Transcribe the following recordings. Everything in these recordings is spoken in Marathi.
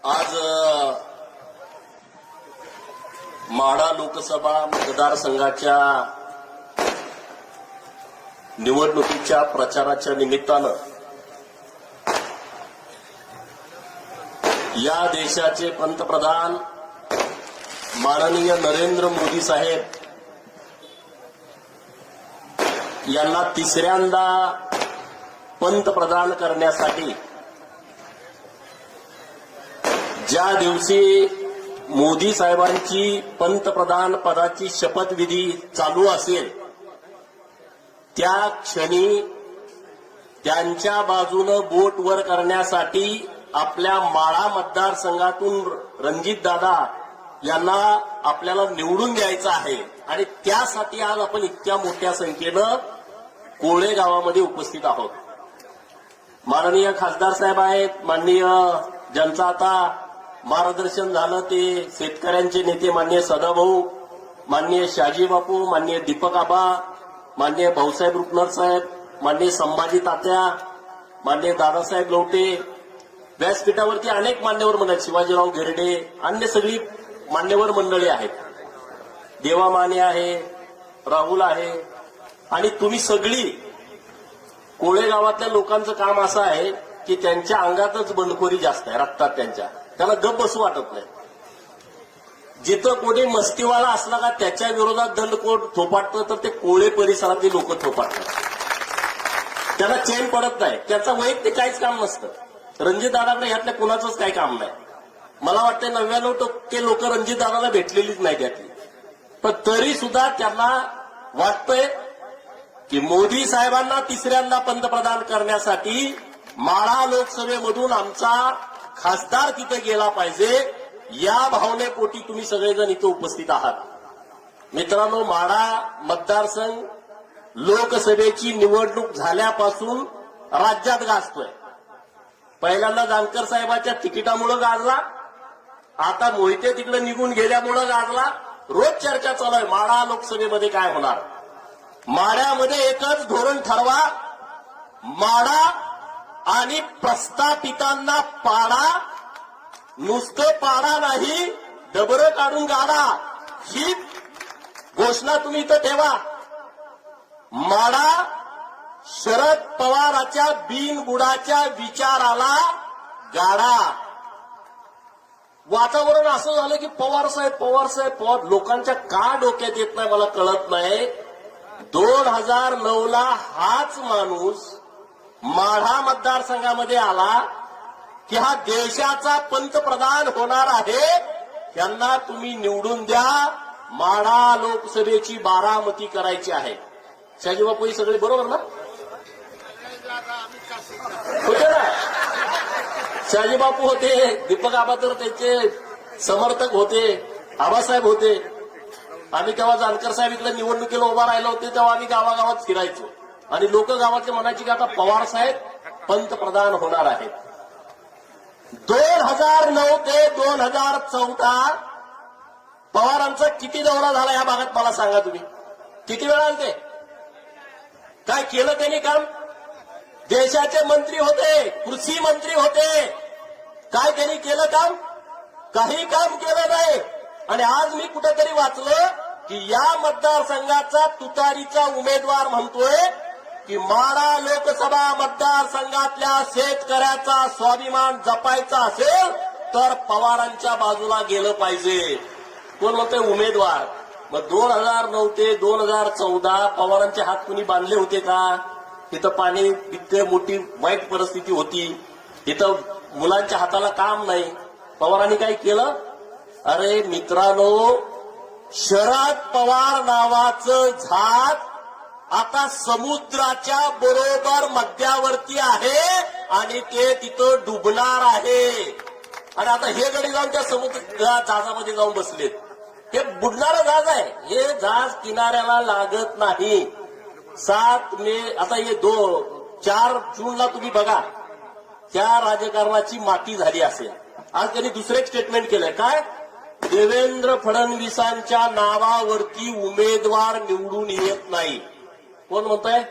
आज माढा लोकसभा मतदारसंघाच्या निवडणुकीच्या प्रचाराच्या निमित्तानं या देशाचे पंतप्रधान माननीय नरेंद्र मोदी साहेब यांना तिसऱ्यांदा पंतप्रधान करण्यासाठी ज्या दिवशी मोदी साहेबांची पंतप्रधान पदाची शपथविधी चालू असेल त्या क्षणी त्यांच्या बाजूनं बोट वर करण्यासाठी आपल्या माढा मतदारसंघातून रणजितदादा यांना आपल्याला निवडून द्यायचं आहे आणि त्यासाठी आज आपण इतक्या मोठ्या संख्येनं कोळे गावामध्ये उपस्थित आहोत. माननीय खासदार साहेब आहेत, माननीय ज्यांचं आता मार्गदर्शन झालं ते शेतकऱ्यांचे नेते माननीय सदाभाऊ, माननीय शाजी बापू, माननीय दीपक आबा, माननीय भाऊसाहेब रुपनर साहेब, माननीय संभाजी तात्या, माननीय दादासाहेब लवटे, व्यासपीठावरती अनेक मान्यवर मंडळी, शिवाजीराव घेरडे, अन्य सगळी मान्यवर मंडळी आहेत, देवा माने आहे, राहुल आहे आणि तुम्ही सगळी कोळे गावातल्या लोकांचं काम असं आहे की त्यांच्या अंगातच बंडखोरी जास्त आहे, रक्तात त्यांना गप बसू वाटत नाही. जिथं कोणी मस्तीवाला असला का त्याच्या विरोधात दंडकोट थोपाटतं तर ते कोळे परिसरातली लोक थोपाटतात. त्यांना चैन पडत नाही, त्याचा वैयक्तिक काहीच काम नसतं. रणजितदादाकडे यातल्या कुणाचंच काही काम नाही. मला वाटतं 99% लोक रणजितदादाला भेटलेलीच नाही त्यातली, पण तरी सुद्धा त्यांना वाटतंय की मोदी साहेबांना तिसऱ्यांदा पंतप्रधान करण्यासाठी माढा लोकसभेमधून आमचा खासदार तिथे गेला पाहिजे, या भावनेपोटी तुम्ही सगळेजण इथे उपस्थित आहात. मित्रांनो, माढा मतदारसंघ लोकसभेची निवडणूक झाल्यापासून राज्यात गाजतोय. पहिल्यांदा जानकर साहेबांच्या तिकिटामुळे गाजला, आता मोहिते तिकडे निघून गेल्यामुळे गाजला. रोज चर्चा चालू आहे माढा लोकसभेमध्ये काय होणार. माढ्यामध्ये एकच धोरण ठरवा, माढा आणि प्रस्थापितांना पाडा, नुसतं पाडा नाही डबरं काढून गाडा, ही घोषणा तुम्ही इथं ठेवा. माढा शरद पवारांच्या बिनबुडाच्या विचाराला गाडा. वातावरण असं झालं की पवार साहेब लोकांच्या का डोक्यात येत नाही मला कळत नाही. 2009ला हाच माणूस माढा मतदारसंघामध्ये आला की हा देशाचा पंतप्रधान होणार आहे, त्यांना तुम्ही निवडून द्या, माढा लोकसभेची बारामती करायची आहे. शाजीबापू ही सगळे बरोबर ना होते ना? शाजीबापू होते, दीपक आबा तर त्यांचे समर्थक होते, आबासाहेब होते. आम्ही तेव्हा जानकर साहेब इकडे निवडणुकीला उभा राहिलो होते तेव्हा आम्ही गावागावात फिरायचो आणि लोक गावातले म्हणायचे की आता पवार साहेब पंतप्रधान होणार आहेत. 2009 ते 2014 पवारांचा किती दौरा झाला या भागात मला सांगा तुम्ही. किती वेळा आलते, काय केलं त्यांनी काम? देशाचे मंत्री होते, कृषी मंत्री होते, काय त्यांनी केलं काम? काही काम केलं नाही. आणि आज मी कुठेतरी वाचलं की या मतदारसंघाचा तुतारीचा उमेदवार म्हणतोय की माढा लोकसभा मतदारसंघातल्या शेतकऱ्याचा स्वाभिमान जपायचा असेल तर पवारांच्या बाजूला गेलं पाहिजे. कोण म्हणतोय? उमेदवार. मग 2009 ते 2014 पवारांचे हात कुणी बांधले होते का? इथं पाणी इतके मोठी वाईट परिस्थिती होती, इथं मुलांच्या हाताला काम नाही, पवारांनी काय केलं? अरे मित्रांनो, शरद पवार नावाचं झाड आता समुद्राच्या बरोबर मध्यावरती आहे आणि ते तिथं डुबणार आहे. आणि आता हे गडी जाऊन त्या समुद्र जहाजामध्ये जाऊन बसलेत. हे बुडणारं जहाज आहे, हे जहाज किनाऱ्याला लागत नाही. 7 मे आता हे 4 जूनला तुम्ही बघा त्या राजकारणाची माती झाली असेल. आज त्यांनी दुसरं एक स्टेटमेंट केलंय, काय? देवेंद्र फडणवीसांच्या नावावरती उमेदवार निवडून येत नाही. कोण म्हणतंय?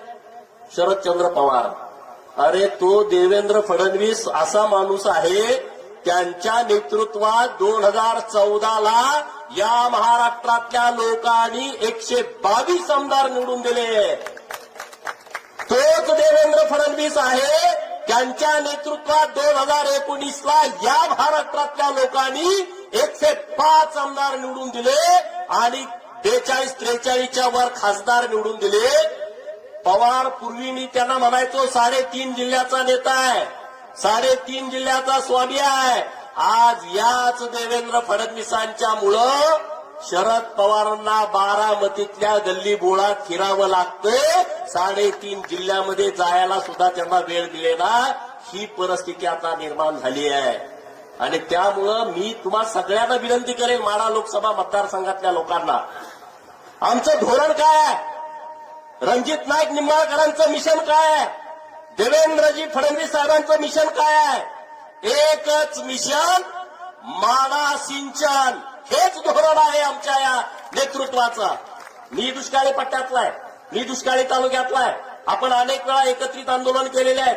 शरदचंद्र पवार. अरे तो देवेंद्र फडणवीस असा माणूस आहे त्यांच्या नेतृत्वात 2014ला या महाराष्ट्रातल्या लोकांनी 122 आमदार निवडून दिले. तोच देवेंद्र फडणवीस आहे, त्यांच्या नेतृत्वात 2019ला या महाराष्ट्रातल्या लोकांनी 105 आमदार निवडून दिले आणि 42-43च्या वर खासदार निवडून दिले. पवार पूर्वी मी त्यांना म्हणायचो 3.5 जिल्ह्याचा नेता आहे, 3.5 जिल्ह्याचा स्वामी आहे. आज याच देवेंद्र फडणवीसांच्यामुळं शरद पवारांना बारामतीतल्या गल्ली बोळात फिरावं लागतंय. 3.5 जिल्ह्यामध्ये जायला सुद्धा त्यांना वेळ दिलेला. ही परिस्थिती आता निर्माण झाली आहे आणि त्यामुळं मी तुम्हा सगळ्यांना विनंती करेन, माढा लोकसभा मतदारसंघातल्या लोकांना, आमचं धोरण काय आहे, रणजित नाईक निंबाळकरांचं मिशन काय आहे, देवेंद्रजी फडणवीस साहेबांचं मिशन काय आहे, एकच मिशन, माढा सिंचन. हेच धोरण आहे आमच्या या नेतृत्वाचं. मी दुष्काळी पट्ट्यातला आहे, मी दुष्काळी तालुक्यातला आहे. आपण अनेक वेळा एकत्रित आंदोलन केलेले आहेत.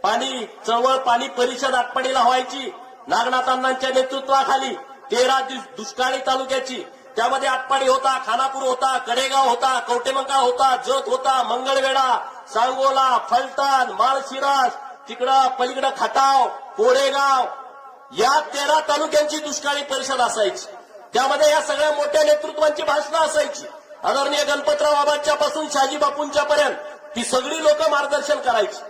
पाणी चळवळ, पाणी परिषद आटपाडीला व्हायची नागनाथ अण्णांच्या नेतृत्वाखाली. 13 दुष्काळी तालुक्याची, त्यामध्ये आटपाडी होता, खानापूर होता, कडेगाव होता, कवटेमंका होता, जत होता, मंगळवेढा, सांगोला, फलटण, माळशिरस, तिकडं पलीकडं खटाव, कोरेगाव, या 13 तालुक्यांची दुष्काळी परिषद असायची. त्यामध्ये या सगळ्या मोठ्या नेतृत्वांची भाषणं असायची. आदरणीय गणपतराव बाबांच्या पासून शहाजी बापूंच्या पर्यंत ती सगळी लोक मार्गदर्शन करायची.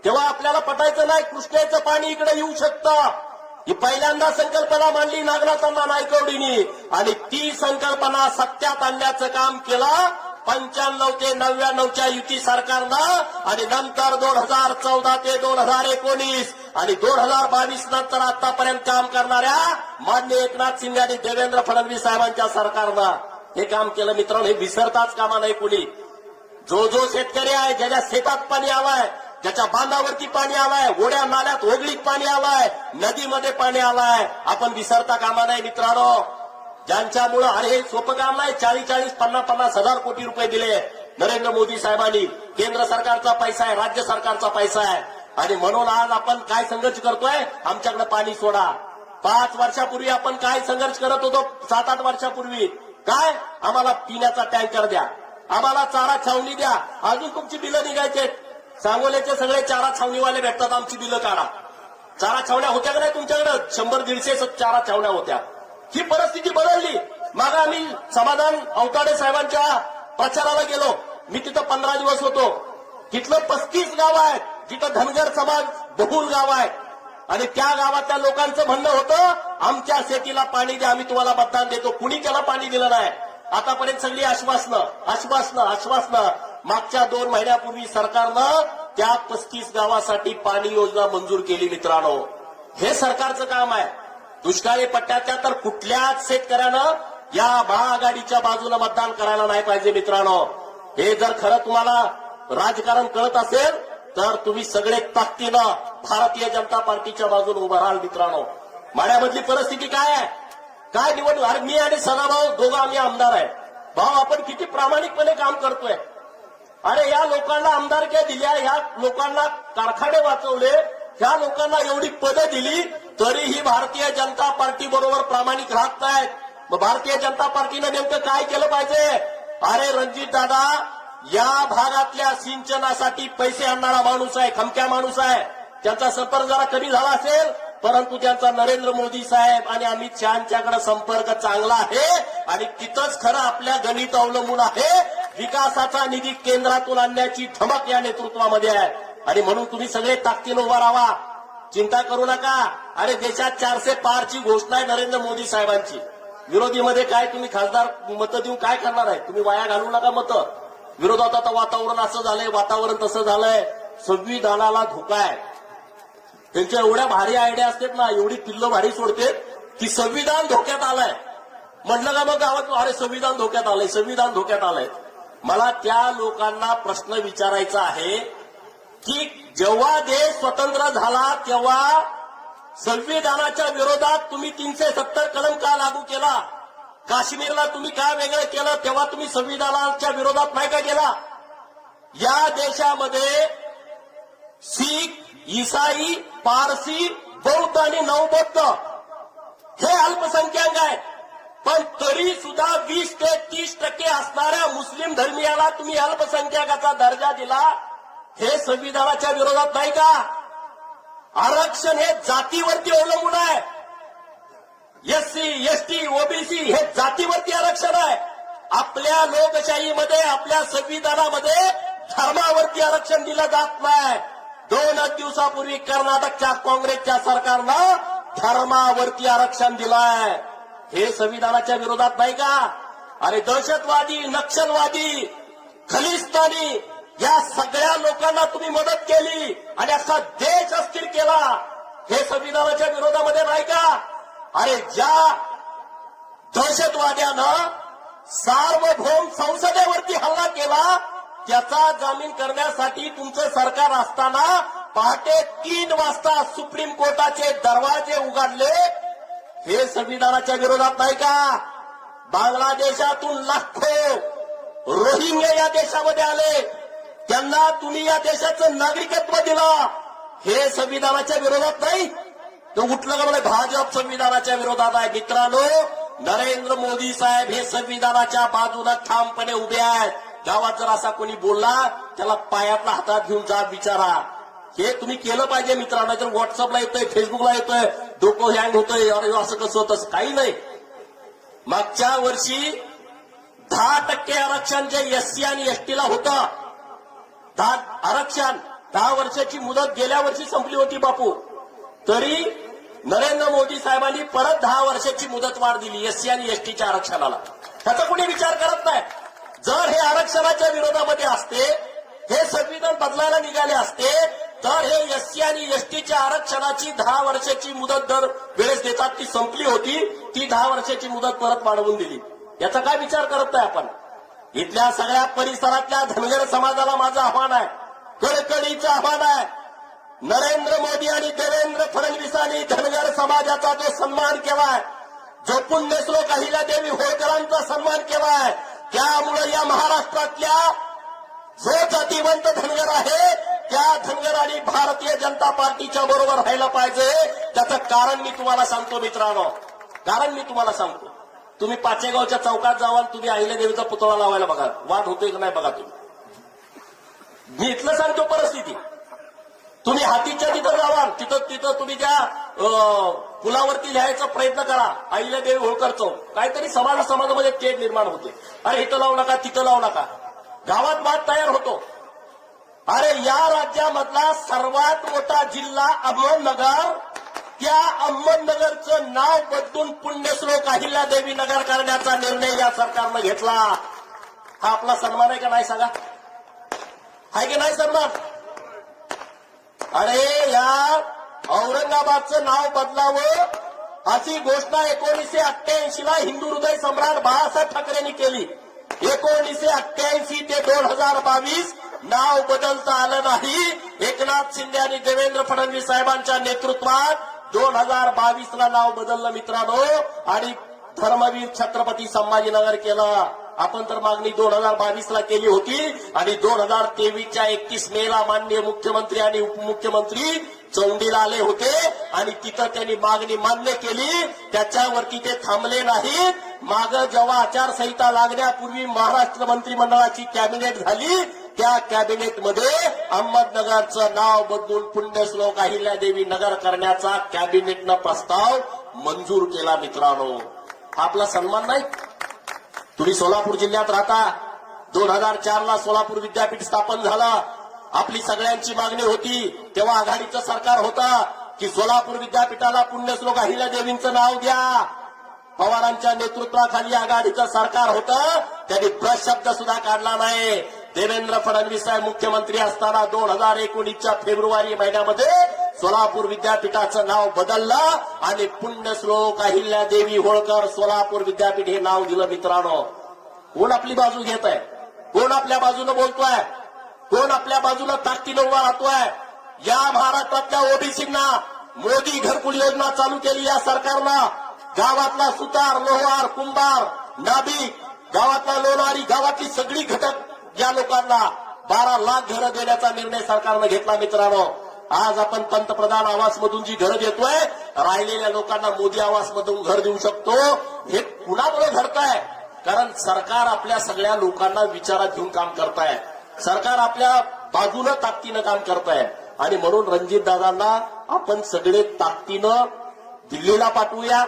तेव्हा आपल्याला पटायचं नाही कृष्णेचं पाणी इकडे येऊ शकतं. ही पहिल्यांदा संकल्पना मांडली नागनाथांना नायकवडीनी आणि ती संकल्पना सत्यात आणण्याचं काम केलं 95 ते 99च्या युती सरकारनं आणि नंतर 2014 ते 2019 आणि 2022 नंतर आतापर्यंत काम करणाऱ्या माननीय एकनाथ शिंदे आणि देवेंद्र फडणवीस साहेबांच्या सरकारनं हे काम केलं. मित्रांनो, हे विसरताच कामा नाही कुणी. जो शेतकरी आहे, ज्याच्या शेतात पाणी आलाय, ज्याच्या बांधावरती पाणी आलाय, ओढ्या नाल्यात ओगळीत पाणी आलाय, नदीमध्ये पाणी आलाय, आपण विसरता कामा नाही मित्रांनो. ज्यांच्यामुळं अरे हे सोपं काम नाही. 40-40, 50-50 हजार कोटी रुपये दिले नरेंद्र मोदी साहेबांनी. केंद्र सरकारचा पैसा आहे, राज्य सरकारचा पैसा आहे आणि म्हणून आज आपण काय संघर्ष करतोय, आमच्याकडे पाणी सोडा. 5 वर्षापूर्वी आपण काय संघर्ष करत होतो, 7-8 वर्षापूर्वी काय, आम्हाला पिण्याचा टँकर द्या, आम्हाला चारा छावणी द्या. अजून तुमची बिलं निघायचे. सांगोल्याचे सगळे चारा छावणीवाले भेटतात, आमची बिलं काढा. चारा छावण्या होत्या का नाही तुमच्याकडे? 100-150 चारा छावण्या होत्या. ही परिस्थिती बदलली. मागे आम्ही समाधान अवताडे साहेबांच्या प्रचाराला गेलो. मी तिथं 15 दिवस होतो. तिथलं 35 गाव आहेत जिथं धनगर समाज बहुल गाव आहे आणि त्या गावातल्या लोकांचं म्हणणं होतं, आमच्या शेतीला पाणी द्या, आम्ही तुम्हाला मतदान देतो. कुणी त्याला पाणी दिलं नाही. आतापर्यंत सगळी आश्वासनं. मागच्या 2 महिन्यापूर्वी सरकारनं त्या 35 गावासाठी पाणी योजना मंजूर केली. मित्रांनो, हे सरकारचं काम आहे. दुष्काळी पट्ट्याच्या तर कुठल्याच शेतकऱ्यानं या महाआघाडीच्या बाजूला मतदान करायला नाही पाहिजे. मित्रांनो, हे जर खरं तुम्हाला राजकारण कळत असेल तर तुम्ही सगळे ताकदीनं भारतीय जनता पार्टीच्या बाजूने उभं राहाल. मित्रांनो, माढ्यामधली परिस्थिती काय आहे, काय निवडणूक. अरे मी आणि सदाभाऊ दोघं आम्ही आमदार आहे. भाऊ, आपण किती प्रामाणिकपणे काम करतोय. अरे या लोकांना आमदारक्या दिल्या, या लोकांना कारखाने वाचवले, ह्या लोकांना एवढी पदं दिली, तरीही भारतीय जनता पार्टी बरोबर प्रामाणिक राहत नाहीत. मग भारतीय जनता पार्टीनं नेमकं काय केलं पाहिजे? अरे रणजित दादा या भागातल्या सिंचनासाठी पैसे आणणारा माणूस आहे, खमक्या माणूस आहे. त्यांचा संपर्क जरा कमी झाला असेल, परंतु त्यांचा नरेंद्र मोदी साहेब आणि अमित शहांच्याकडे संपर्क चांगला आहे आणि तिथंच खरं आपल्या गणित अवलंबून आहे. विकासाचा निधी केंद्रातून आणण्याची धमक या नेतृत्वामध्ये आहे आणि म्हणून तुम्ही सगळे ताकदीनं उभा राहा. चिंता करू नका. अरे देशात 400 पारची घोषणा आहे नरेंद्र मोदी साहेबांची. विरोधीमध्ये काय तुम्ही खासदार मतं देऊन काय करणार आहे? तुम्ही वाया घालू नका मतं. विरोधात आता वातावरण असं झालंय, वातावरण तसं झालंय, संविधानाला धोका आहे. त्यांच्या एवढ्या भारी आयडिया असतात ना, एवढी पिल्लं भारी सोडते की संविधान धोक्यात आलंय म्हटलं का मग गावात, अरे संविधान धोक्यात आलंय, संविधान धोक्यात आलंय. मला त्या लोकांना प्रश्न विचारायचा आहे की जेव्हा देश स्वतंत्र झाला तेव्हा संविधानाच्या विरोधात तुम्ही 370 कलम का लागू केला? काश्मीरला तुम्ही काय वेगळं केलं? तेव्हा तुम्ही संविधानाच्या विरोधात नाही का केला? या देशामध्ये शीख, ईसाई, पारसी, बौद्ध आणि नवबौद्ध हे अल्पसंख्याक आहे, पण तरी सुद्धा 20 ते 30% असणाऱ्या मुस्लिम धर्मियाला तुम्ही अल्पसंख्याकाचा दर्जा दिला. हे संविधानाच्या विरोधात नाही का? आरक्षण हे जातीवरती अवलंबून आहे. एससी, एसटी, ओबीसी हे जातीवरती आरक्षण आहे. आपल्या लोकशाहीमध्ये, आपल्या संविधानामध्ये धर्मावरती आरक्षण दिलं जात नाही. 2 दिवसापूर्वी कर्नाटकच्या काँग्रेसच्या सरकारनं धर्मावरती आरक्षण दिलंय. हे संविधानाच्या विरोधात नाही का? अरे दहशतवादी, नक्षलवादी, खलिस्तानी या सगळ्या लोकांना तुम्ही मदत केली आणि असा देश अस्थिर केला. हे संविधानाच्या विरोधामध्ये नाही का? अरे ज्या दहशतवाद्यानं सार्वभौम संसदेवरती हल्ला केला त्याचा जामीन करण्यासाठी तुमचं सरकार असताना पहाटे 3 वाजता सुप्रीम कोर्टाचे दरवाजे उघडले. हे संविधानाच्या विरोधात नाही का? बांगलादेशातून लाखो रोहिंग्या या देशामध्ये आले, त्यांना तुम्ही या देशाचं नागरिकत्व दिलं. हे संविधानाच्या विरोधात नाही? तो उठलं का म्हणे भाजप संविधानाच्या विरोधात आहे. मित्रांनो, नरेंद्र मोदी साहेब हे संविधानाच्या बाजूला ठामपणे उभे आहेत. गावात जर असा कोणी बोलला त्याला पायातला हातात घेऊन जा विचारा. हे तुम्ही केलं पाहिजे मित्रांनो. तर व्हॉट्सअपला येतोय, फेसबुकला येतोय, डोकं हँग होतंय, अरे असं कसं होतं, काही नाही. मागच्या वर्षी 10% आरक्षण जे एससी आणि एसटीला होतं, 10 आरक्षण 10 वर्षाची मुदत गेल्या वर्षी संपली होती बापू. तरी नरेंद्र मोदी साहेबांनी परत 10 वर्षाची मुदतवाढ दिली एससी आणि एसटीच्या आरक्षणाला. त्याचा कोणी विचार करत नाही. जर हे आरक्षणाच्या विरोधामध्ये असते, हे संविधान बदलायला निघाले असते, तर हे एससी आणि एसटीच्या आरक्षणाची 10 वर्षाची मुदत दर वेळेस देतात ती संपली होती, ती 10 वर्षाची मुदत परत वाढवून दिली. याचा काय विचार करत नाही आपण? इथल्या सगळ्या परिसरातल्या धनगर समाजाला माझं आव्हान आहे, कळकळीचं आव्हान आहे. नरेंद्र मोदी आणि देवेंद्र फडणवीसांनी धनगर समाजाचा जो सन्मान केलाय, जो पुण्यश्लोक अहिल्यादेवी होळकरांचा सन्मान केलाय, त्यामुळे या महाराष्ट्रातल्या जो जातीवंत धनगर आहे त्या धनगरांनी भारतीय जनता पार्टीच्या बरोबर राहायला पाहिजे. त्याचं कारण मी तुम्हाला सांगतो मित्रांनो, कारण मी तुम्हाला सांगतो. तुम्ही पाचेगावच्या चौकात जावा, तुम्ही अहिल्यादेवीचा पुतळा लावायला बघा, वाद होतोय का नाही बघा तुम्ही. मी इथलं सांगतो परिस्थिती. तुम्ही हातीच्या तिथं जावा, तिथं तुम्ही त्या पुलावरती लिहायचा प्रयत्न करा अहिल्यादेवी होळकर चौक. काहीतरी समाजामध्ये तेढ निर्माण होते. अरे इथं लावू नका, तिथं लावू नका, गावात वाद तयार होतो. अरे या राज्यामधला सर्वात मोठा जिल्हा अहमदनगर, त्या अहमदनगरचं नाव बदलून पुण्यश्लोक अहिल्यादेवी नगर करण्याचा निर्णय या सरकारनं घेतला. हा आपला सन्मान आहे का नाही सांगा? आहे की नाही सन्मान? अरे या औरंगाबादचं नाव बदलावं अशी घोषणा 1988 ला हिंदू हृदय सम्राट बाळासाहेब ठाकरेंनी केली. 1988 ते 2022 नाव बदलता आलं नाही. एकनाथ शिंदे आणि देवेंद्र फडणवीस साहेबांच्या नेतृत्वात 2022 ला नाव बदललं मित्रांनो, आणि धर्मवीर छत्रपती संभाजीनगर केलं. आपण तर मागणी 2022 ला केली होती आणि 2023च्या 31 मेला माननीय मुख्यमंत्री आणि उपमुख्यमंत्री चौंडीला आले होते आणि तिथं त्यांनी मागणी मान्य केली. त्याच्यावरती ते थांबले नाहीत. मागं जेव्हा आचारसंहिता लागण्यापूर्वी महाराष्ट्र मंत्रिमंडळाची कॅबिनेट झाली, त्या कॅबिनेटमध्ये अहमदनगरचं नाव बदलून पुण्यश्लोक अहिल्यादेवी नगर करण्याचा कॅबिनेटनं प्रस्ताव मंजूर केला. मित्रांनो, आपला सन्मान नाही? तुम्ही सोलापूर जिल्ह्यात राहता. 2004 ला सोलापूर विद्यापीठ स्थापन झालं. आपली सगळ्यांची मागणी होती, तेव्हा आघाडीचं सरकार होतं, की सोलापूर विद्यापीठाला पुण्यश्लोक अहिल्यादेवींचं नाव द्या. पवारांच्या नेतृत्वाखाली आघाडीचं सरकार होतं, त्यांनी ब्रश शब्द सुद्धा काढला नाही. देवेंद्र फडणवीस साहेब मुख्यमंत्री असताना 2019च्या फेब्रुवारी महिन्यामध्ये सोलापूर विद्यापीठाचं नाव बदललं आणि पुण्यश्लोक अहिल्यादेवी होळकर सोलापूर विद्यापीठ हे नाव दिलं. मित्रांनो, कोण आपली बाजू घेत आहे? कोण आपल्या बाजूनं बोलतोय? कोण आपल्या बाजूला ताकदीनं उभा राहतोय? या महाराष्ट्रातल्या ओबीसींना मोदी घरकुल योजना चालू केली या सरकारनं. गावातला सुतार, लोहार, कुंभार, नाभिक, गावातला लोणारी, गावातली सगळी घटक या लोकांना 12 लाख घरं देण्याचा निर्णय सरकारनं घेतला. मित्रांनो, आज आपण पंतप्रधान आवासमधून जी घरं देतोय, राहिलेल्या लोकांना मोदी आवासमधून घर देऊ शकतो. हे कुणामुळे घडतंय? कारण सरकार आपल्या सगळ्या लोकांना विचारात घेऊन काम करताय. सरकार आपल्या बाजूनं ताकदीनं काम करताय. आणि म्हणून रणजितदादांना आपण सगळे ताकदीनं दिल्लीला पाठवूया.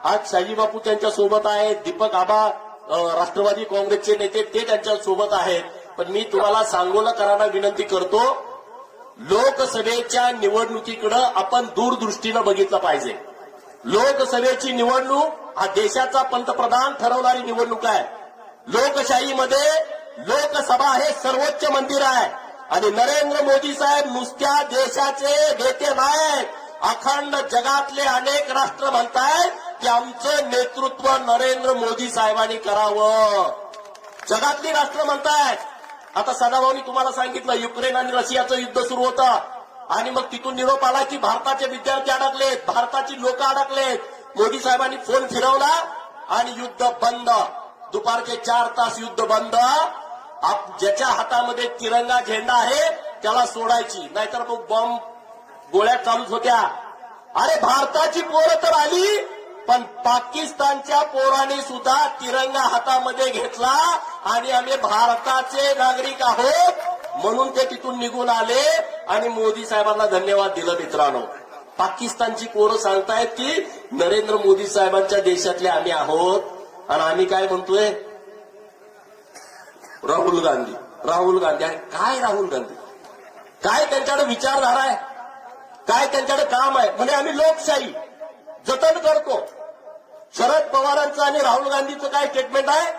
आज शाजीबापू त्यांच्या सोबत आहेत, दीपक आबा राष्ट्रवादी काँग्रेसचे नेते ते त्यांच्या सोबत आहेत. पण मी तुम्हाला सांगोलकरांना विनंती करतो, लोकसभेच्या निवडणुकीकडे आपण दूरदृष्टीनं बघितलं पाहिजे. लोकसभेची निवडणूक हा देशाचा पंतप्रधान ठरवणारी निवडणूक आहे. लोकशाहीमध्ये लोकसभा हे सर्वोच्च मंदिर आहे. आणि नरेंद्र मोदी साहेब नुसत्या देशाचे नेते नाहीत, अखंड जगातले अनेक राष्ट्र म्हणतायत की आमचं नेतृत्व नरेंद्र मोदी साहेबांनी करावं. जगातली राष्ट्र म्हणतायत. आता सदाभाऊनी तुम्हाला सांगितलं, युक्रेन आणि रशियाचं युद्ध सुरू होतं आणि मग तिथून निरोप आला की भारताचे विद्यार्थी अडकलेत, भारताची लोक अडकलेत. मोदी साहेबांनी फोन फिरवला आणि युद्ध बंद. दुपारचे 4 तास युद्ध बंद. ज्याच्या हातामध्ये तिरंगा झेंडा आहे त्याला सोडायची, नाहीतर मग बॉम्ब गोळ्या चालूच होत्या. अरे भारताची पोरं तर आली, पण पाकिस्तानच्या पोरांनी सुद्धा तिरंगा हातामध्ये घेतला आणि आम्ही भारताचे नागरिक आहोत म्हणून ते तिथून निघून आले आणि मोदी साहेबांना धन्यवाद दिलं. मित्रांनो, पाकिस्तानची पोरं सांगतायत की नरेंद्र मोदी साहेबांच्या देशातले आम्ही आहोत. आणि आम्ही काय म्हणतोय? राहुल गांधी. राहुल गांधी आहे काय? राहुल गांधी काय? त्यांच्याकडे विचारधारा आहे काय? त्यांच्याकडे काम आहे म्हणजे आम्ही लोकशाही जतन करतो. शरद पवारांचं आणि राहुल गांधीचं काय स्टेटमेंट आहे?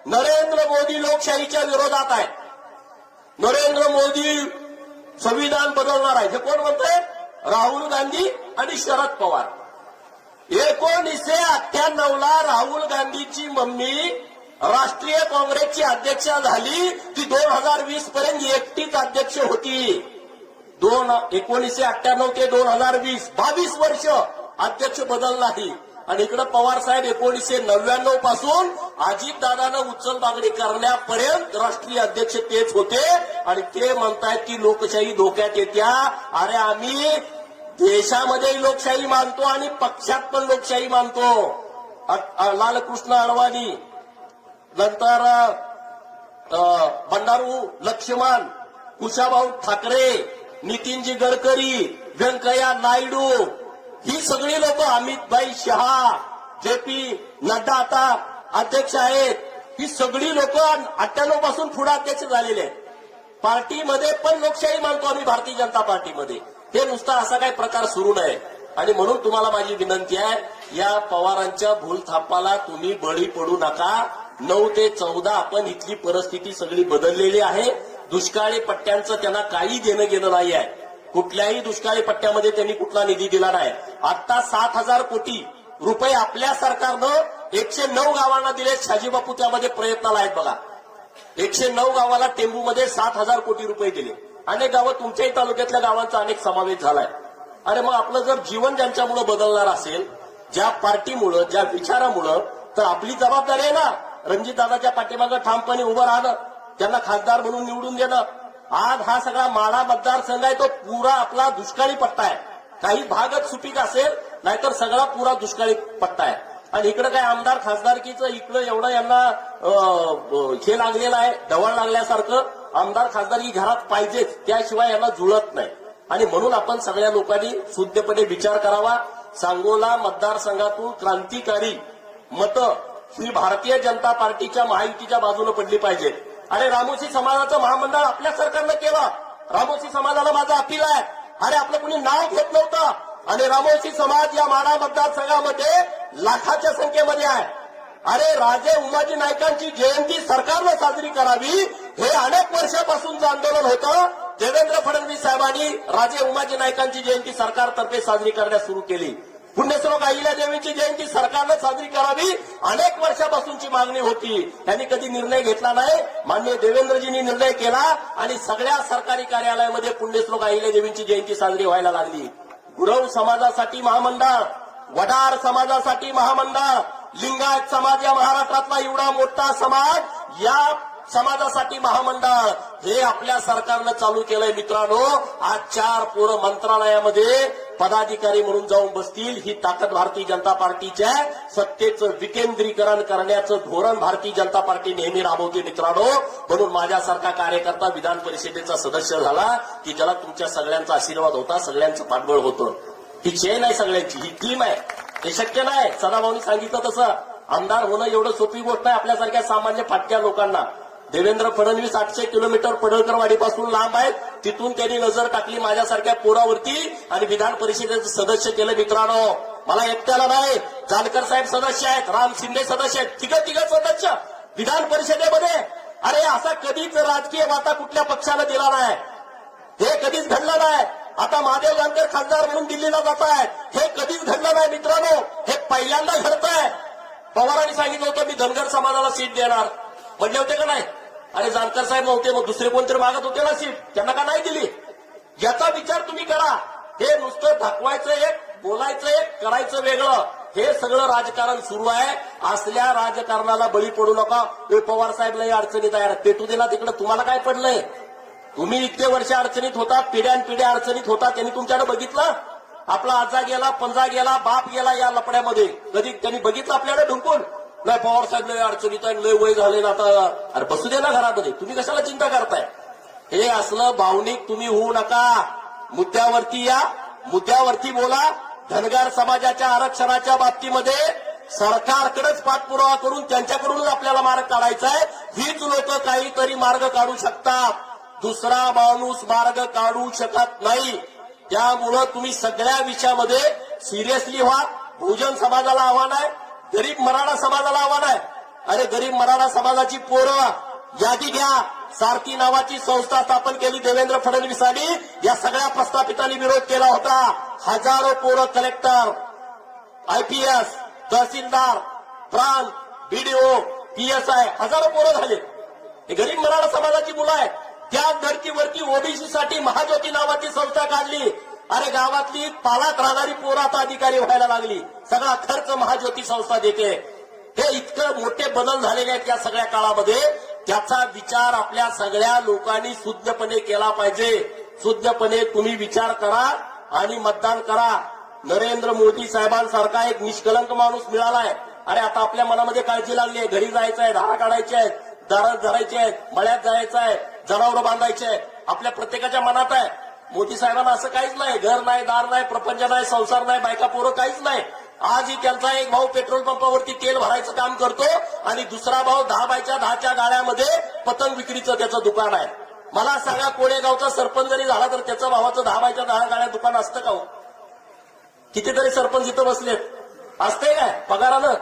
नरेंद्र मोदी लोकशाहीच्या विरोधात आहे. नरेंद्र मोदी संविधान बदलणार आहे. हे कोण म्हणतंय? राहुल गांधी आणि शरद पवार. 1998ला राहुल गांधीची मम्मी राष्ट्रीय काँग्रेसची अध्यक्ष झाली. ती 2020 पर्यंत एकटीच अध्यक्ष होती. 1998 ते 2020 22 वर्ष अध्यक्ष बदल नाही. आणि इकडे पवार साहेब 1999 पासून अजितदादांना उचलबागडी करण्यापर्यंत राष्ट्रीय अध्यक्ष तेच होते. आणि ते म्हणतायत की लोकशाही धोक्यात येत्या. अरे आम्ही देशामध्ये लोकशाही मानतो आणि पक्षात पण लोकशाही मानतो. लालकृष्ण अडवाणी, नंतर बंडारू लक्ष्मण, कुशाभाऊ ठाकरे, नितीनजी गडकरी, व्यंकय्या नायडू, ही सगळी लोक, अमितभाई शहा, जेपी नड्डा आता अध्यक्ष आहेत, ही सगळी लोक 98 पासून पुढे अध्यक्ष झालेले आहेत. पार्टीमध्ये पण लोकशाही मानतो आम्ही भारतीय जनता पार्टीमध्ये. हे नुसता असा काही प्रकार सुरू नये. आणि म्हणून तुम्हाला माझी विनंती आहे, या पवारांच्या भूलथापाला तुम्ही बळी पडू नका. 9 ते 14 आपण इथली परिस्थिती सगळी बदललेली आहे. दुष्काळी पट्ट्यांचं त्यांना काही देणं घेणं नाही आहे. कुठल्याही दुष्काळी पट्ट्यामध्ये त्यांनी कुठला निधी दिला नाही. आता 7,000 कोटी रुपये आपल्या सरकारनं 109 गावांना दिले. शाजीबापू त्यामध्ये प्रयत्नाला आहेत बघा. 109 गावाला टेंबूमध्ये 7,000 कोटी रुपये दिले. अनेक गावं तुमच्याही तालुक्यातल्या गावांचा अनेक समावेश झालाय. अरे मग आपलं जर जीवन ज्यांच्यामुळे बदलणार असेल, ज्या पार्टीमुळं, ज्या विचारामुळं, तर आपली जबाबदारी आहे ना रणजितदादाच्या पाठीमागं ठामपणे उभं राहणं, त्यांना खासदार म्हणून निवडून देणं. आज हा सगळा माढा मतदारसंघ आहे तो पुरा आपला दुष्काळी पट्टा आहे. काही भागच सुपीक असेल, नाहीतर सगळा पुरा दुष्काळी पट्टा आहे. आणि इकडे काय आमदार खासदारकीचं इकडं एवढं यांना हे लागलेलं आहे, ढवळ लागल्यासारखं. आमदार खासदारकी घरात पाहिजेच, त्याशिवाय यांना जुळत नाही. आणि म्हणून आपण सगळ्या लोकांनी शुद्धपणे विचार करावा. सांगोला मतदारसंघातून क्रांतिकारी मतं ही भारतीय जनता पार्टीच्या महायुतीच्या बाजूने पडली पाहिजे. अरे रामोशी समाजाचं महामंडळ आपल्या सरकारनं केलं. रामोशी समाजाला माझं अपील आहे. अरे आपलं कुणी नाव घेत नव्हतं आणि रामोशी समाज या माढा मतदारसंघामध्ये लाखाच्या संख्येमध्ये आहे. अरे राजे उमाजी नाईकांची जयंती सरकारनं साजरी करावी, हे अनेक वर्षापासूनचं आंदोलन होतं. देवेंद्र फडणवीस साहेबांनी राजे उमाजी नाईकांची जयंती सरकारतर्फे साजरी करण्यास सुरू केली. पुण्यश्लोक अहिल्यादेवींची जयंती सरकारनं साजरी करावी अनेक वर्षापासूनची मागणी होती. त्यांनी कधी निर्णय घेतला नाही. माननीय देवेंद्रजींनी निर्णय केला आणि सगळ्या सरकारी कार्यालयामध्ये पुण्यश्लोक अहिल्यादेवींची जयंती साजरी व्हायला लागली. गुरव समाजासाठी महामंडळ, वडार समाजासाठी महामंडळ, लिंगायत समाज या महाराष्ट्रातला एवढा मोठा समाज, या समाजासाठी महामंडळ, हे आपल्या सरकारनं चालू केलंय मित्रांनो. आज 4 पोरं मंत्रालयामध्ये पदाधिकारी म्हणून जाऊन बसतील. ही ताकद भारतीय जनता पार्टीच्या सत्तेचं विकेंद्रीकरण करण्याचं धोरण भारतीय जनता पार्टी नेहमी राबवते मित्रांनो. म्हणून माझ्यासारखा कार्यकर्ता विधान परिषदेचा सदस्य झाला की ज्याला तुमच्या सगळ्यांचा आशीर्वाद होता, सगळ्यांचं पाठबळ होतं. ही चेन आहे सगळ्यांची, ही टीम आहे. हे शक्य नाही. सदाभाऊंनी सांगितलं तसं आमदार होणं एवढं सोपी गोष्ट आहे आपल्यासारख्या सामान्य फाटक्या लोकांना. देवेंद्र फडणवीस 800 किलोमीटर पडळकरवाडीपासून लांब आहेत. तिथून त्यांनी नजर टाकली माझ्यासारख्या पोरावरती आणि विधान परिषदेचं सदस्य केलं मित्रांनो. मला एकट्याला नाही, जानकर साहेब सदस्य आहेत, राम शिंदे सदस्य आहेत, तिघं सदस्य विधान परिषदेमध्ये. अरे असा कधीच राजकीय वाटा कुठल्या पक्षाला दिला नाही, हे कधीच घडलं नाही. आता महादेव जानकर खासदार म्हणून दिल्लीला जात आहेत, हे कधीच घडलं नाही मित्रांनो. हे पहिल्यांदा घडत आहे. पवारांनी सांगितलं होतं मी धनगर समाजाला सीट देणार, म्हणले होते का नाही? अरे जानकर साहेब नव्हते, मग दुसरे कोणतरी मागत होते ना सीट, त्यांना का नाही दिली? याचा विचार तुम्ही करा. हे नुसतं दाखवायचं एक, बोलायचं एक, करायचं वेगळं, हे सगळं राजकारण सुरू आहे. असल्या राजकारणाला बळी पडू नका. पवार साहेब लई अडचणीत आहे, पेटू दिला तिकडे, तुम्हाला काय पडलंय? तुम्ही इतके वर्ष अडचणीत होता, पिढ्यानपिढ्या अडचणीत होता. त्यांनी तुमच्याकडे बघितलं? आपला आजा गेला, पंजा गेला, बाप गेला या लपड्यामध्ये. कधी त्यांनी बघितलं आपल्याकडे ढुंकून? नाही, पवार साहेब लय अडचणीत आहे, लय वय झाले ना आता. अरे बसू दे ना घरामध्ये, तुम्ही कशाला चिंता करताय? हे असलं भावनिक तुम्ही होऊ नका. मुद्द्यावरती या, मुद्द्यावरती बोला. धनगर समाजाच्या आरक्षणाच्या बाबतीमध्ये सरकारकडेच पाठपुरावा करून त्यांच्याकडूनच आपल्याला मार्ग काढायचा आहे. हीच लोक काहीतरी मार्ग काढू शकतात, दुसरा माणूस मार्ग काढू शकत नाही. त्यामुळं तुम्ही सगळ्या विषयामध्ये सिरियसली व्हा. बहुजन समाजाला आव्हान आहे, गरीब मराठा समाजाला आव्हान आहे. अरे गरीब मराठा समाजाची पोरं यादी घ्या. सारथी नावाची संस्था स्थापन केली देवेंद्र फडणवीसांनी, या सगळ्या प्रस्थापितांनी विरोध केला होता. हजारो पोरं कलेक्टर, आयपीएस, तहसीलदार, प्रांत, बीडीओ, पीएसआय, हजारो पोरं झाले. हे गरीब मराठा समाजाची मुलं आहेत. त्याच धर्तीवरती ओबीसीसाठी महाज्योती नावाची संस्था काढली. अरे गावातली पालात राहणारी पोरं आता अधिकारी व्हायला लागली. सगळा खर्च महाज्योती संस्था देते. हे इतकं मोठे बदल झालेले आहेत या सगळ्या काळामध्ये. त्याचा विचार आपल्या सगळ्या लोकांनी शुद्धपणे केला पाहिजे. शुद्धपणे तुम्ही विचार करा आणि मतदान करा. नरेंद्र मोदी साहेबांसारखा एक निष्कलंक माणूस मिळालाय. अरे आता आपल्या मनामध्ये काळजी लागली आहे, घरी जायचं आहे, धारा काढायचे आहेत, दारात धरायचे आहेत, मळ्यात जायचं आहे, जनावरं बांधायचे आहे. आपल्या प्रत्येकाच्या मनात आहे. मोदी साहेबांना असं काहीच नाही, घर नाही, दार नाही, प्रपंच नाही, संसार नाही, बायका पोरं काहीच नाही. आजही त्यांचा एक भाऊ पेट्रोल पंपावरती तेल भरायचं काम करतो आणि दुसरा भाऊ 10x10च्या गाड्यामध्ये पतंग विक्रीचं त्याचं दुकान आहे. मला सांगा, कोळेगावचा सरपंच जरी झाला तर त्याचं भावाचं 10x10 गाड्या दुकान असतं का हो? कितीतरी सरपंच इथं बसलेत, असते काय पगारानं?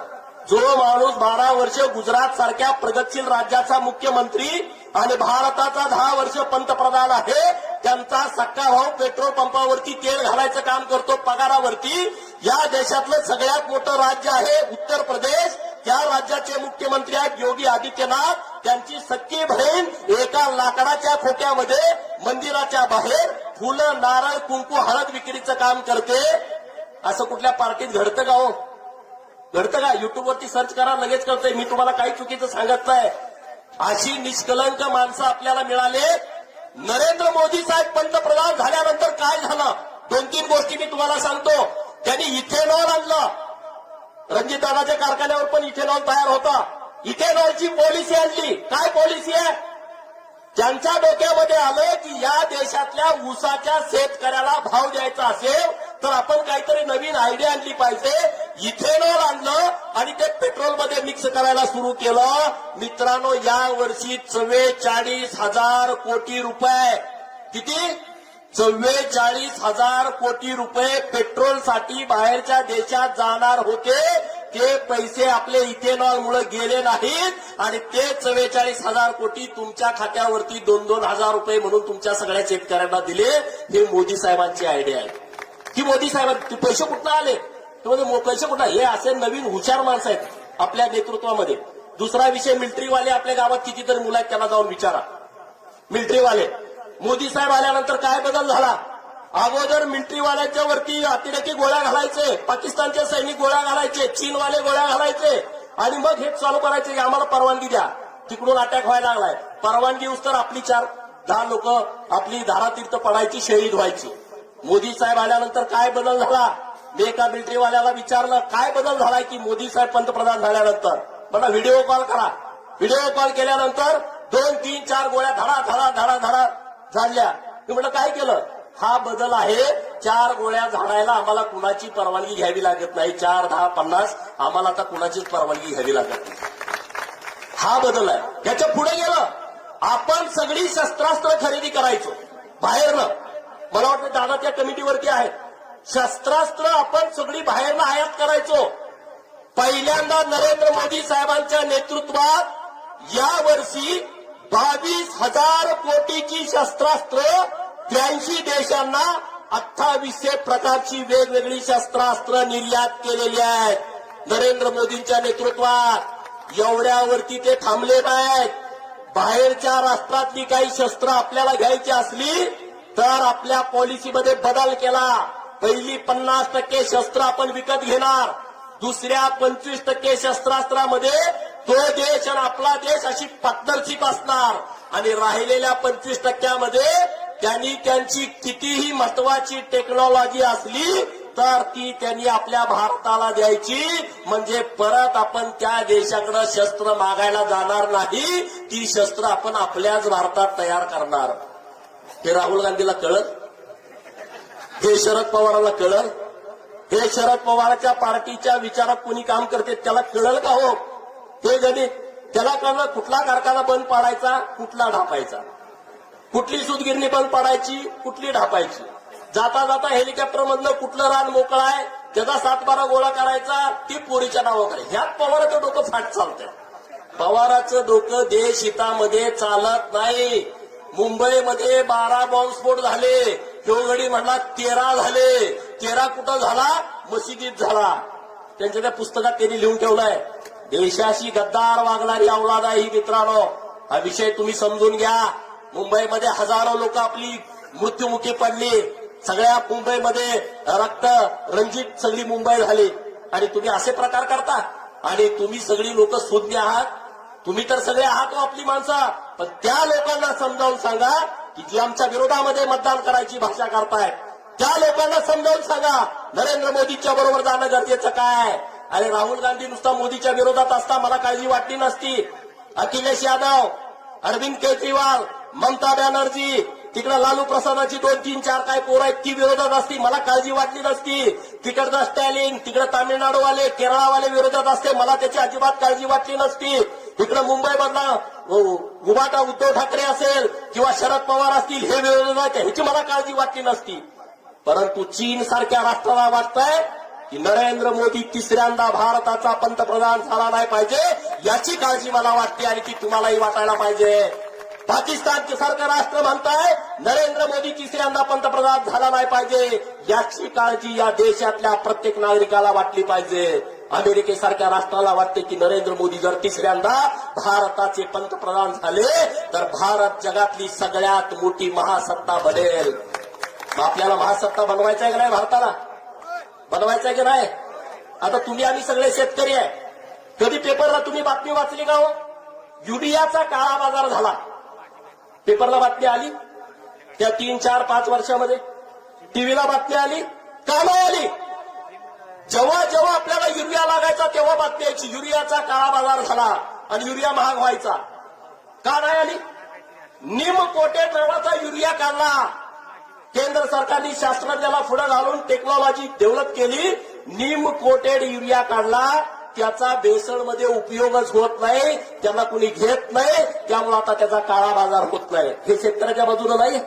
जो माणूस 12 वर्ष गुजरात सारख्या प्रगतशील राज्याचा मुख्यमंत्री आणि भारताचा 10 वर्ष पंतप्रधान आहे, त्यांचा सक्का भाऊ पेट्रोल पंपावरती तेल घालायचं काम करतो पगारावरती. या देशातलं सगळ्यात मोठं राज्य आहे उत्तर प्रदेश. त्या राज्याचे मुख्यमंत्री आहेत योगी आदित्यनाथ. त्यांची सख्खी बहीण एका लाकडाच्या खोक्यामध्ये मंदिराच्या बाहेर फुलं, नारळ, कुंकू, हळद विक्रीचं काम करते. असं कुठल्या पार्टीत घडतं का हो? घडतं का? युट्यूबवरती सर्च करा, लगेच कळतंय. मी तुम्हाला काही चुकीचं सांगत नाही. अशी निष्कलंक माणसं आपल्याला मिळाले. नरेंद्र मोदी साहेब पंतप्रधान झाल्यानंतर काय झालं? 2-3 गोष्टी मी तुम्हाला सांगतो. त्यांनी इथेनॉल आणलं. रणजितदादाच्या कारखान्यावर पण इथेनॉल तयार होता. इथेनॉलची पॉलिसी आणली. काय पॉलिसी आहे? त्यांच्या डोक्यामध्ये आलं की या देशातल्या ऊसाच्या शेतकऱ्याला भाव द्यायचा असेल तर आपण काहीतरी नवीन आयडिया आणली पाहिजे. इथेनॉल आणलं आणि ते पेट्रोलमध्ये मिक्स करायला सुरू केलं. मित्रांनो, या वर्षी 44,000 कोटी रुपये, किती? 44,000 कोटी रुपये पेट्रोलसाठी बाहेरच्या देशात जाणार होते. ते पैसे आपले इथेनॉलमुळे गेले नाहीत आणि ते 44,000 कोटी तुमच्या खात्यावरती 2-2 हजार रुपये म्हणून तुमच्या सगळ्या शेतकऱ्यांना दिले. हे मोदी साहेबांची आयडिया आहे. की मोदी साहेबांचे पैसे कुठं आले? पैसे कुठं? हे असे नवीन हुशार माणसं आहेत आपल्या नेतृत्वामध्ये. दुसरा विषय, मिलिटरीवाले आपल्या गावात कितीतरी मुलं आहेत, त्यांना जाऊन विचारा. मिलिटरीवाले मोदी साहेब आल्यानंतर काय बदल झाला? अगोदर मिलिटरीवाल्यांच्या वरती अतिरेकी गोळ्या घालायचे, पाकिस्तानचे सैनिक गोळ्या घालायचे, चीनवाले गोळ्या घालायचे आणि मग हेच चालू करायचे की आम्हाला परवानगी द्या. तिकडून अटॅक व्हायला लागलाय. परवानगी उस्तर आपली 4 10 लोक आपली धारातीर्थ पडायची, शहीद व्हायची. मोदी साहेब आल्यानंतर काय बदल झाला? मी एका मिलिटरीवाल्याला विचारलं काय बदल झालाय की मोदी साहेब पंतप्रधान झाल्यानंतर. मला व्हिडिओ कॉल करा. व्हिडिओ कॉल केल्यानंतर 2, 3, 4 गोळ्या धडा धडा धडा धडा झाडल्या. मी म्हटलं काय केलं? हा बदल आहे. 4 गोळ्या झाडायला आम्हाला कुणाची परवानगी घ्यावी लागत नाही. 4, 10, 50 आम्हाला आता कुणाचीच परवानगी घ्यावी लागत नाही. हा बदल आहे. त्याच्या पुढे गेलं, आपण सगळी शस्त्रास्त्र खरेदी करायचो बाहेरनं. मला वाटतं दादा त्या कमिटीवरती आहेत. शस्त्रास्त्र आपण सगळी बाहेरनं आयात करायचो. पहिल्यांदा नरेंद्र मोदी साहेबांच्या नेतृत्वात यावर्षी 22,000 कोटीची शस्त्रास्त्र 83 देशांना 2800 प्रकारची वेगवेगळी शस्त्रास्त्र निर्यात केलेली आहेत. नरेंद्र मोदींच्या नेतृत्वात एवढ्यावरती ते थांबले नाहीत. बाहेरच्या राष्ट्रातली काही शस्त्र आपल्याला घ्यायची असली तर आपल्या पॉलिसीमध्ये बदल केला. पहिली 50% शस्त्र आपण विकत घेणार, दुसऱ्या 25% शस्त्रास्त्रामध्ये तो देश आणि आपला देश अशी पार्टनरशिप असणार आणि राहिलेल्या 25%मध्ये त्यांनी त्यांची कितीही महत्वाची टेक्नॉलॉजी असली तर ती त्यांनी आपल्या भारताला द्यायची. म्हणजे परत आपण त्या देशाकडे शस्त्र मागायला जाणार नाही. ती शस्त्र आपण आपल्याच भारतात तयार करणार. हे राहुल गांधीला कळलं, हे शरद पवारांना कळलं. हे शरद पवारांच्या पार्टीच्या विचारात कोणी काम करते त्याला कळलं का हो? हे गणित त्याला कळलं. कुठला कारखाना बंद पाडायचा, कुठला ढापायचा, कुठली सूतगिरणी बंद पाडायची, कुठली ढापायची, जाता जाता हेलिकॉप्टरमधलं कुठलं रान मोकळं आहे त्याचा 7-12 गोळा करायचा, ती पोरीच्या नावाकडे. ह्यात पवाराचं डोकं फाट चालतंय. पवाराचं डोकं देशहितामध्ये चालत नाही. मुंबईमध्ये 12 बॉम्बस्फोट झाले. शिवगडी म्हणला 13 झाले. 13 कुठं झाला? मशिदीत झाला. त्यांच्या त्या पुस्तकात त्यांनी लिहून ठेवलंय. देशाशी गद्दार वागणारी अवलाद आहे ही. मित्रांनो, हा विषय तुम्ही समजून घ्या. मुंबईमध्ये हजारो लोक आपली मृत्युमुखी पडली. सगळ्या मुंबईमध्ये रक्त रंजित सगळी मुंबई झाली आणि तुम्ही असे प्रकार करता. आणि तुम्ही सगळी लोक शून्य आहात. तुम्ही तर सगळे आहात हो आपली माणसं. पण त्या लोकांना समजावून सांगा की जी आमच्या विरोधामध्ये मतदान करायची भाषा करतायत त्या लोकांना समजावून सांगा नरेंद्र मोदीच्या बरोबर जाणं गरजेचं काय. अरे राहुल गांधी नुसता मोदीच्या विरोधात असता मला काळजी वाटली नसती. अखिलेश यादव, अरविंद केजरीवाल, ममता बॅनर्जी, तिकडे लालू प्रसादाची 2, 3, 4 काय पोरं आहेत ती विरोधात असती मला काळजी वाटली नसती. तिकडचा स्टॅलिन, तिकडे तामिळनाडूवाले, केरळवाले विरोधात असते मला त्याची अजिबात काळजी वाटली नसती. इकडे मुंबईमधला उभाटा उद्धव ठाकरे असेल किंवा शरद पवार असतील हे विरोधात ह्याची मला काळजी वाटली नसती. परंतु चीन सारख्या राष्ट्राला वाटतंय की नरेंद्र मोदी 3ऱ्यांदा भारताचा पंतप्रधान झाला नाही पाहिजे याची काळजी मला वाटते आणि ती तुम्हालाही वाटायला पाहिजे. पाकिस्तान सारखं राष्ट्र म्हणताय नरेंद्र मोदी 3ऱ्यांदा पंतप्रधान झाला नाही पाहिजे याची काळजी या देशातल्या प्रत्येक नागरिकाला वाटली पाहिजे. अमेरिकेसारख्या राष्ट्राला वाटते की नरेंद्र मोदी जर 3ऱ्यांदा भारताचे पंतप्रधान झाले तर भारत जगातली सगळ्यात मोठी महासत्ता बनेल. आपल्याला महासत्ता बनवायचा आहे की नाही? भारताला बनवायचं आहे की नाही? आता तुम्ही आम्ही सगळे शेतकरी आहे. कधी पेपरला तुम्ही बातमी वाचली का हो? युरियाचा काळा बाजार झाला. पेपरला बातमी आली त्या 3, 4, 5 वर्षामध्ये? टीव्हीला बातमी आली का नाही आली? जेव्हा जेव्हा आपल्याला युरिया लागायचा तेव्हा बातमी यायची युरियाचा काळा बाजार झाला आणि युरिया महाग व्हायचा. का नाही आली? निम कोटेड नावाचा युरिया काढला. केंद्र सरकारने शास्त्रज्ञाला पुढे घालून टेक्नॉलॉजी डेव्हलप केली. निम कोटेड युरिया काढला. त्याचा भेसळमध्ये उपयोगच होत नाही, त्यांना कुणी घेत नाही, त्यामुळे आता त्याचा काळा बाजार होत नाही. हे शेतकऱ्याच्या बाजूने नाही.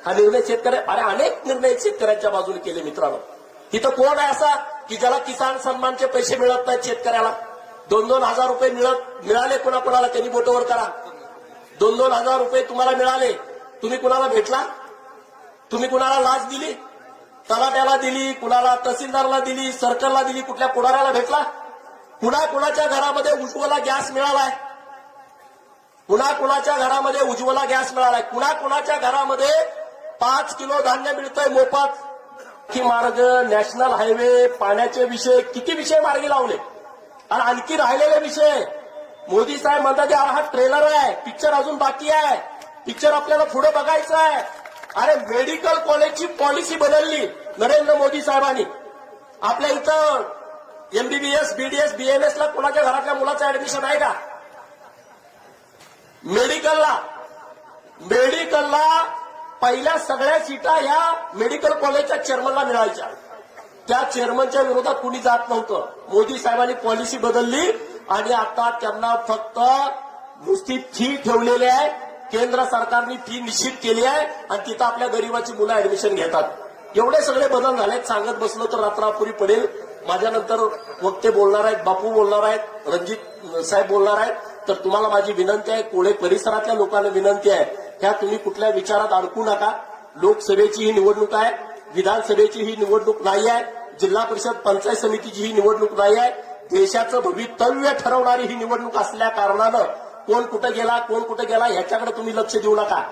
हा निर्णय अरे अनेक निर्णय शेतकऱ्यांच्या बाजूने केले. मित्रांनो, तिथं कोण आहे असा की ज्याला किसान सन्मानचे पैसे मिळत नाहीत? शेतकऱ्याला 2-2 हजार रुपये मिळाले. कोणाकोणाला त्यांनी बोटवर करा. 2-2 हजार रुपये तुम्हाला मिळाले. तुम्ही कुणाला भेटला? तुम्ही कुणाला लाच दिली? तलाट्याला दिली, कुणाला तहसीलदारला दिली, सर्कलला दिली, कुठल्या पुढाऱ्याला भेटला? कुणाच्या घरामध्ये उज्ज्वला गॅस मिळालाय? कुणाच्या घरामध्ये उज्ज्वला गॅस मिळालाय? कुणाच्या घरामध्ये 5 किलो धान्य मिळतंय मोफत? की मार्ग, नॅशनल हायवे, पाण्याचे विषय, किती विषय मार्गी लावले. आणि आणखी राहिलेले विषय मोदी साहेब म्हणतात हा ट्रेलर आहे, पिक्चर अजून बाकी आहे. पिक्चर आपल्याला पुढे बघायचं आहे. अरे मेडिकल कॉलेजची पॉलिसी बदलली नरेंद्र मोदी साहेबांनी. आपल्या इथं एमबीबीएस, बीडीएस, बीएमएस ला कोणाच्या घरातल्या मुलाचं ऍडमिशन आहे का? मेडिकलला पहिल्या सगळ्या सीटा ह्या मेडिकल कॉलेजच्या चेअरमनला मिळायच्या. त्या चेअरमनच्या विरोधात कुणी जात नव्हतं. मोदी साहेबांनी पॉलिसी बदलली आणि आता त्यांना फक्त नुसती फी ठेवलेली आहे. केंद्र सरकारने फी निश्चित केली आहे आणि तिथं आपल्या गरीबाची मुलं ऍडमिशन घेतात. एवढे सगळे बदल झालेत. सांगत बसलो तर रात्रापुरी पडेल. माझ्यानंतर वक्ते बोलणार आहेत, बापू बोलणार आहेत, रणजित साहेब बोलणार आहेत. तर तुम्हाला माझी विनंती आहे, कोळे परिसरातल्या लोकांना विनंती आहे, ह्या तुम्ही कुठल्या विचारात अडकू नका. लोकसभेची ही निवडणूक आहे, विधानसभेची ही निवडणूक नाही आहे, जिल्हा परिषद पंचायत समितीची ही निवडणूक नाही आहे. देशाचं भवितव्य ठरवणारी ही निवडणूक असल्या कारणानं कोण कुठं गेला ह्याच्याकडे तुम्ही लक्ष देऊ नका.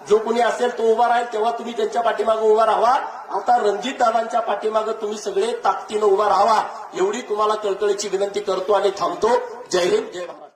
जो कोणी असेल तो उभा राहील तेव्हा तुम्ही त्यांच्या पाठीमागे उभा राहा. आता रणजित दादांच्या पाठीमागे तुम्ही सगळे ताकदीनं उभा राहा. एवढी तुम्हाला कळकळीची विनंती करतो आणि थांबतो. जय हिंद, जय महाराष्ट्र.